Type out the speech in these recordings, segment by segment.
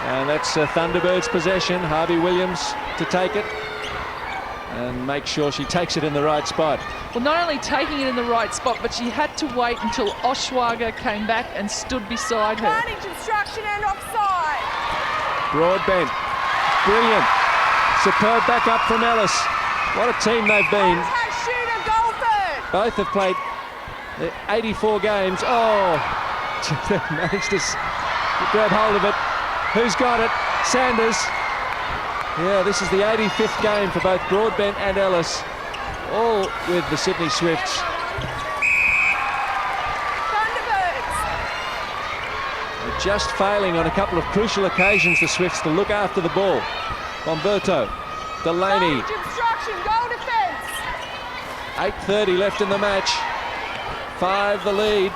And that's Thunderbirds possession. Harvey Williams to take it and make sure she takes it in the right spot. Well, not only taking it in the right spot, but she had to wait until Oshwager came back and stood beside her. Advantage obstruction and offside. Broadbent, brilliant. Superb backup from Ellis. What a team they've been. Shooter Golford. Both have played 84 games. Oh, they managed to grab hold of it. Who's got it? Sanders. Yeah, this is the 85th game for both Broadbent and Ellis, all with the Sydney Swifts. Thunderbirds. They're just failing on a couple of crucial occasions, the Swifts, to look after the ball. Bomberto, Delaney. Advantage obstruction, goal defence. 8:30 left in the match. 5 the lead.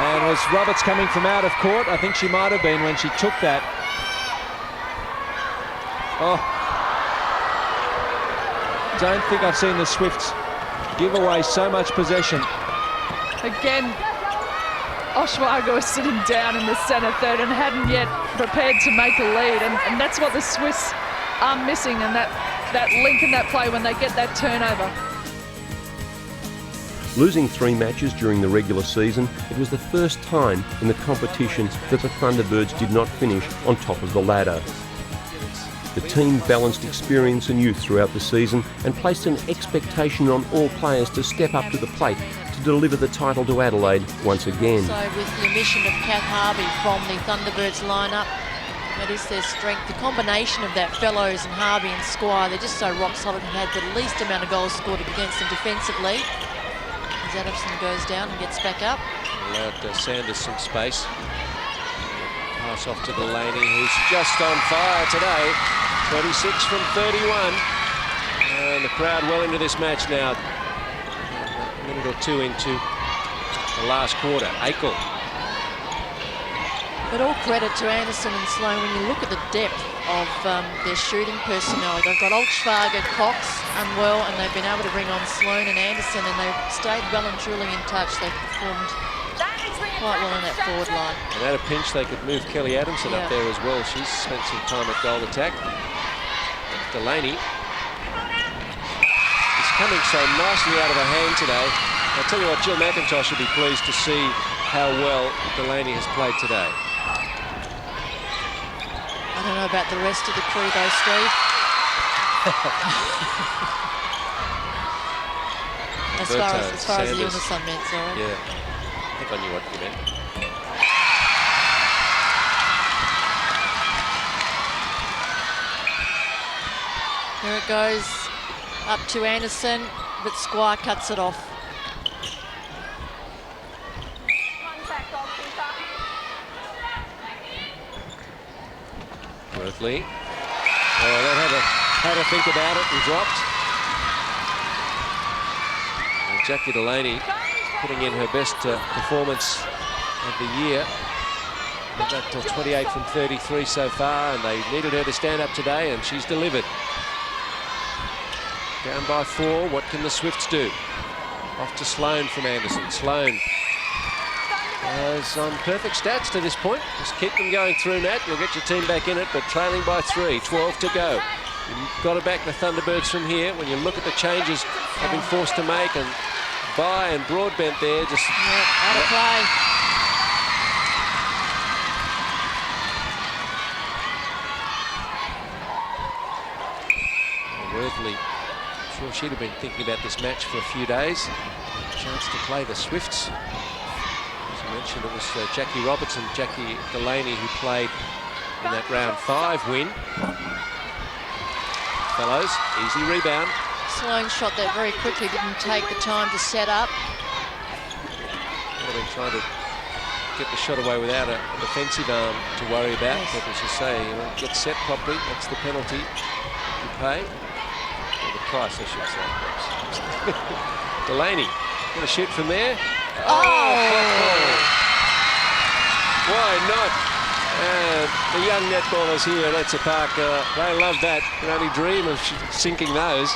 And was Roberts coming from out of court? I think she might have been when she took that. Oh. Don't think I've seen the Swifts give away so much possession. Again, Oshwager was sitting down in the centre third and hadn't yet prepared to make a lead. And that's what the Swiss are missing, and that link in that play when they get that turnover. Losing 3 matches during the regular season, it was the first time in the competition that the Thunderbirds did not finish on top of the ladder. The team balanced experience and youth throughout the season and placed an expectation on all players to step up to the plate to deliver the title to Adelaide once again. So with the omission of Kath Harvey from the Thunderbirds lineup, that is their strength. The combination of that, Fellows and Harvey and Squire, they're just so rock solid and had the least amount of goals scored against them defensively. As Adamson goes down and gets back up. Allowed Sanders some space. Pass off to Delaney, who's just on fire today. 26 from 31. And the crowd well into this match now. A minute or two into the last quarter. Akel. But all credit to Anderson and Sloan when you look at the depth of their shooting personnel. They've got Oldschwager, Cox unwell, and they've been able to bring on Sloan and Anderson, and they've stayed well and truly in touch. They've performed quite well on that forward line. And at a pinch, they could move Kelly Adamson up there as well. She's spent some time at goal attack. Delaney is coming so nicely out of her hand today. I'll tell you what, Jill McIntosh will be pleased to see how well Delaney has played today. I don't know about the rest of the crew though, Steve. as far as the illness I meant, sorry. Yeah, I think I knew what you meant. Here it goes, up to Anderson, but Squire cuts it off. Worthley. Oh, that had to think about it and dropped. And Jackie Delaney putting in her best performance of the year. They've got 28 from 33 so far, and they needed her to stand up today, and she's delivered. Down by 4, what can the Swifts do? Off to Sloan from Anderson. Sloan is on perfect stats to this point. Just keep them going through, Nat. You'll get your team back in it, but trailing by 3, 12 to go. You've got to back the Thunderbirds from here. When you look at the changes they've been forced to make, and By and Broadbent there, just out of play. Worthley, I'm sure she'd have been thinking about this match for a few days. Chance to play the Swifts. As I mentioned, it was Jackie Roberts and Jackie Delaney who played in that round 5 win. Fellows, easy rebound. Sloan shot that very quickly, didn't take the time to set up. Would have been trying to get the shot away without a defensive arm to worry about. Yes. But as you say, get set properly, that's the penalty you pay. Or the price, I should say. Delaney, going to shoot from there. Oh! Why not? The young netballers here at Etzer Park, they love that. Can only dream of sinking those.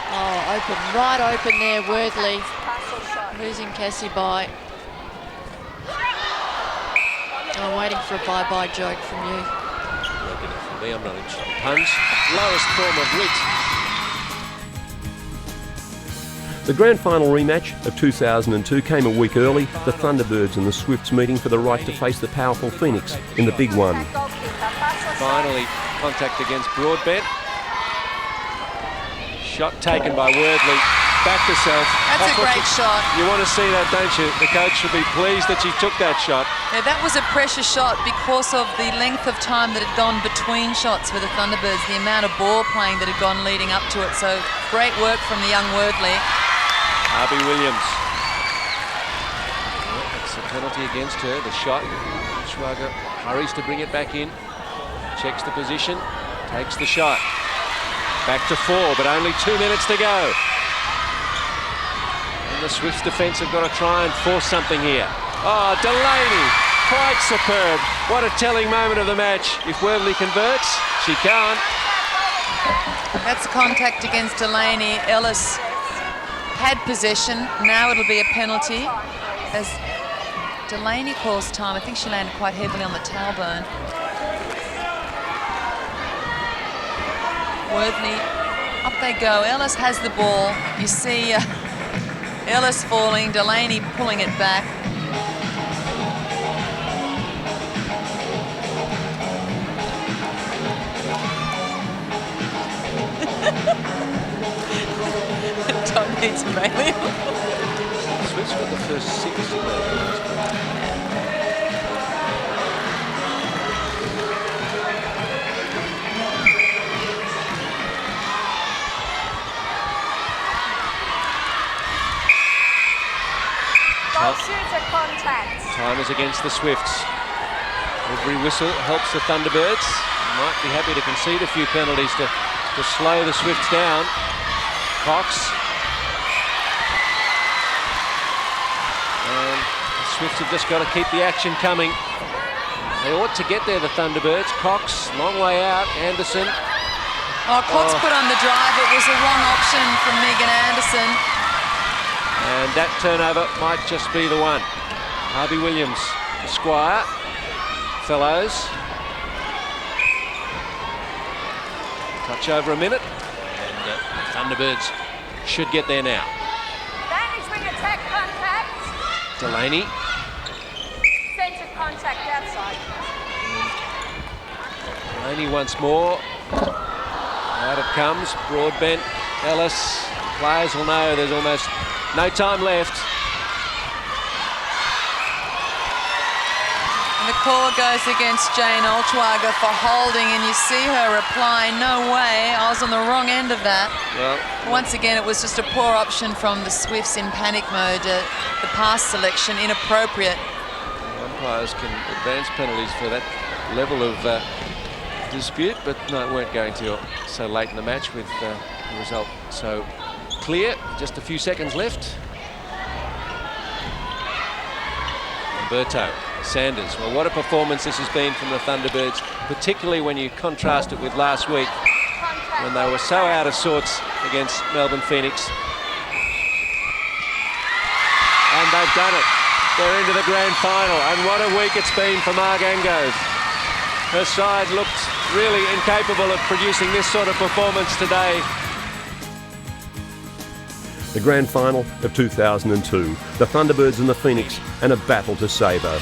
Oh, open, right open there, Worthley. Losing Cassie by. I'm waiting for a bye-bye joke from you. Don't get it from me, I'm not interested in puns. Lowest form of wit. The grand final rematch of 2002 came a week early. The Thunderbirds and the Swifts meeting for the right to face the powerful Phoenix in the big one. Finally, contact against Broadbent. Shot taken by Wordley. Back to self. That's a great shot. You want to see that, don't you? The coach should be pleased that she took that shot. Yeah, that was a pressure shot because of the length of time that had gone between shots for the Thunderbirds, the amount of ball playing that had gone leading up to it. So great work from the young Wordley. Harvey Williams. That's a penalty against her. The shot. Schwager hurries to bring it back in. Checks the position. Takes the shot. Back to 4, but only 2 minutes to go. And the Swifts defence have got to try and force something here. Oh, Delaney, quite superb. What a telling moment of the match. If Wordley converts, she can't. That's contact against Delaney. Ellis had possession. Now it'll be a penalty as Delaney calls time. I think she landed quite heavily on the tailbone. Wordley, up they go. Ellis has the ball. You see Ellis falling, Delaney pulling it back. Tom needs Bailey. Swifts got the first 6. Goal shooter contact. Time is against the Swifts. Every whistle helps the Thunderbirds. Might be happy to concede a few penalties to slow the Swifts down. Cox. And the Swifts have just got to keep the action coming. They ought to get there, the Thunderbirds. Cox, long way out. Anderson. Oh, Cox put on the drive. It was the wrong option from Megan Anderson. And that turnover might just be the one. Harvey Williams, Squire, Fellows. Touch over a minute. And Thunderbirds should get there now. Advantage wing attack contact. Delaney. Centre contact outside. Delaney once more. Out it comes. Broadbent, Ellis. Players will know there's almost no time left. And the call goes against Jane Oltwager for holding, and you see her reply, "No way, I was on the wrong end of that." Well, Once again, it was just a poor option from the Swifts in panic mode. The pass selection inappropriate. umpires can advance penalties for that level of dispute, but no, weren't going to so late in the match with the result so clear. Just a few seconds left. Umberto, Sanders. Well, what a performance this has been from the Thunderbirds, particularly when you contrast it with last week when they were so out of sorts against Melbourne Phoenix. And they've done it. They're into the grand final, and what a week it's been for Margango. Her side looked really incapable of producing this sort of performance today. The grand final of 2002, the Thunderbirds and the Phoenix, and a battle to savour.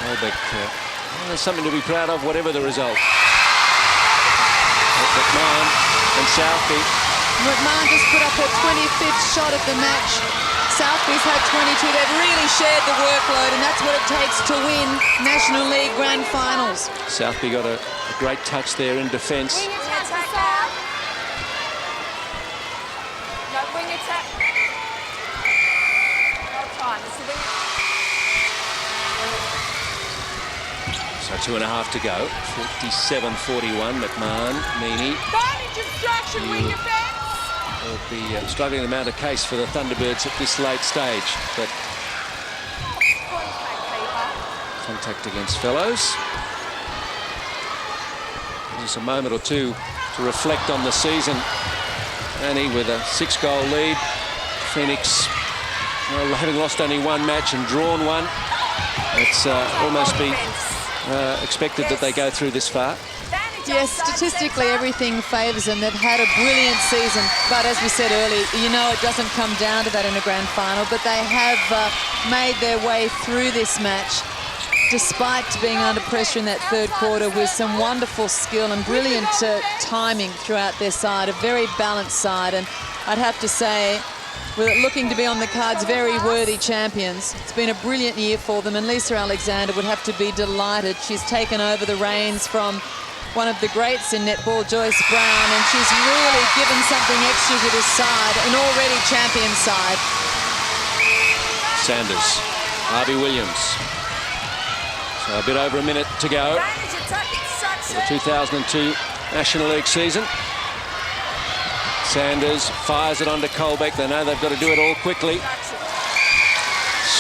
Colbeck, there's something to be proud of, whatever the result. McMahon and Southby. McMahon just put up her 25th shot of the match. Southby's had 22. They've really shared the workload, and that's what it takes to win National League Grand Finals. Southby got a great touch there in defence. Wing attack out. No, wing attack. No time. It's the wing. So 2.5 to go. 57-41. McMahon, Meany Advantage obstruction, wing defence. will be struggling to mount a case for the Thunderbirds at this late stage. But contact against Fellows. Just a moment or two to reflect on the season. Annie with a 6-goal lead. Phoenix Well, having lost only one match and drawn one, it's almost be expected that they go through this far. Yes, statistically everything favours them. They've had a brilliant season, but as we said earlier, you know it doesn't come down to that in a grand final, but they have made their way through this match despite being under pressure in that third quarter with some wonderful skill and brilliant timing throughout their side, a very balanced side, and I'd have to say, with it looking to be on the cards, very worthy champions. It's been a brilliant year for them, and Lisa Alexander would have to be delighted. She's taken over the reins from one of the greats in netball, Joyce Brown, and she's really given something extra to this side, an already champion side. Sanders, Harvey Williams. So a bit over a minute to go for the 2002 National League season. Sanders fires it onto Colbeck. They know they've got to do it all quickly.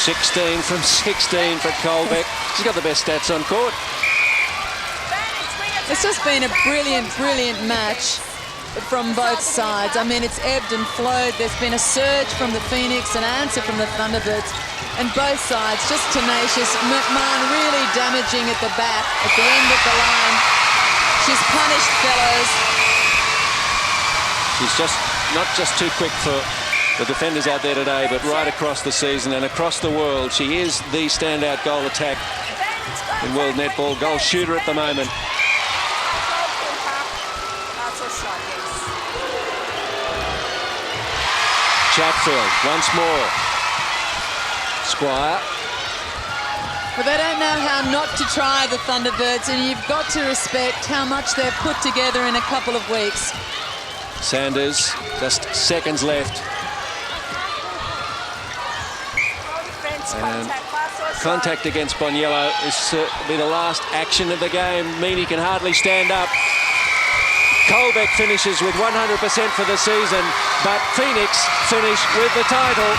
16 from 16 for Colbeck. She's got the best stats on court. It's just been a brilliant, brilliant match from both sides. I mean, it's ebbed and flowed. There's been a surge from the Phoenix, an answer from the Thunderbirds, and both sides just tenacious. McMahon really damaging at the back, at the end of the line. She's punished fellows. She's just not just too quick for the defenders out there today, but right across the season and across the world. She is the standout goal attack in world netball, goal shooter at the moment. Chatfield once more. Squire. But they don't know how not to try, the Thunderbirds, and you've got to respect how much they've put together in a couple of weeks. Sanders, just seconds left. And contact against Boniello is be the last action of the game. Meany can hardly stand up. Colbeck finishes with 100% for the season, but Phoenix finish with the title.